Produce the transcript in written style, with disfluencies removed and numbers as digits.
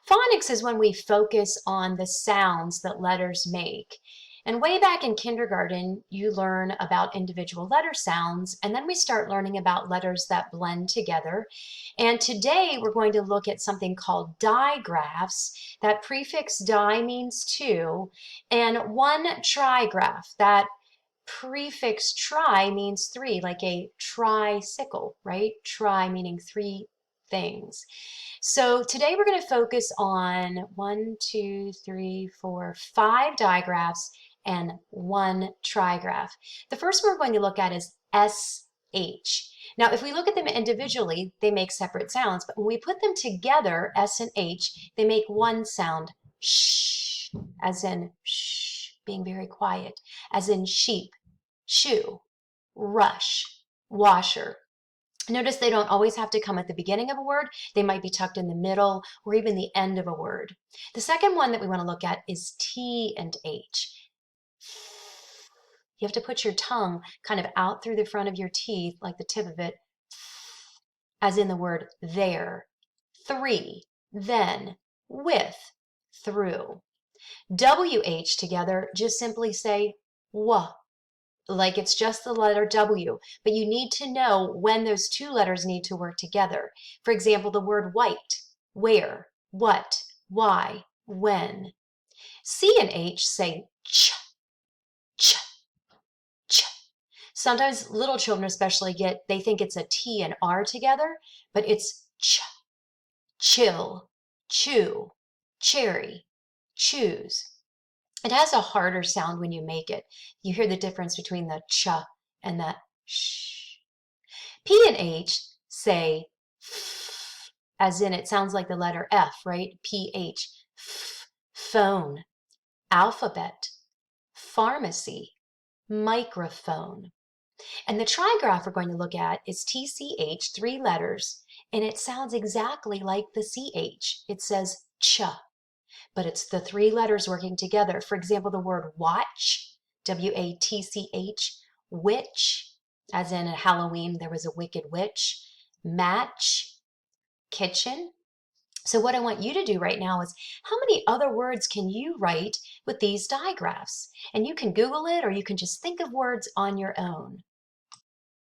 Phonics is when we focus on the sounds that letters make. And way back in kindergarten, you learn about individual letter sounds, and then we start learning about letters that blend together. And today we're going to look at something called digraphs. That prefix di means two, and one trigraph. That prefix tri means three, like a tricycle, right? Tri meaning three things. So today we're going to focus on 5 digraphs and one trigraph. The first one we're going to look at is SH. Now, if we look at them individually, they make separate sounds, but when we put them together, S and H, they make one sound, sh, as in shh, being very quiet, as in sheep, shoe, rush, washer. Notice they don't always have to come at the beginning of a word. They might be tucked in the middle or even the end of a word. The second one that we want to look at is T and H. You have to put your tongue kind of out through the front of your teeth, like the tip of it, as in the word there, three, then, with, through. WH together, just simply say wa, like it's just the letter W, but you need to know when those two letters need to work together. For example, the word white, where, what, why, when. C and H say ch, ch, ch. Sometimes little children especially they think it's a T and R together, but it's ch, chill, chew, cherry, choose. It has a harder sound when you make it. You hear the difference between the ch and the sh. P and H say f, as in it sounds like the letter F, right? PH, f, phone, alphabet, pharmacy, microphone. And the trigraph we're going to look at is TCH, 3 letters, and it sounds exactly like the CH. It says ch, but it's the 3 letters working together. For example, the word watch, W-A-T-C-H, witch, as in at Halloween there was a wicked witch, match, kitchen. So what I want you to do right now is, how many other words can you write with these digraphs? And you can Google it, or you can just think of words on your own.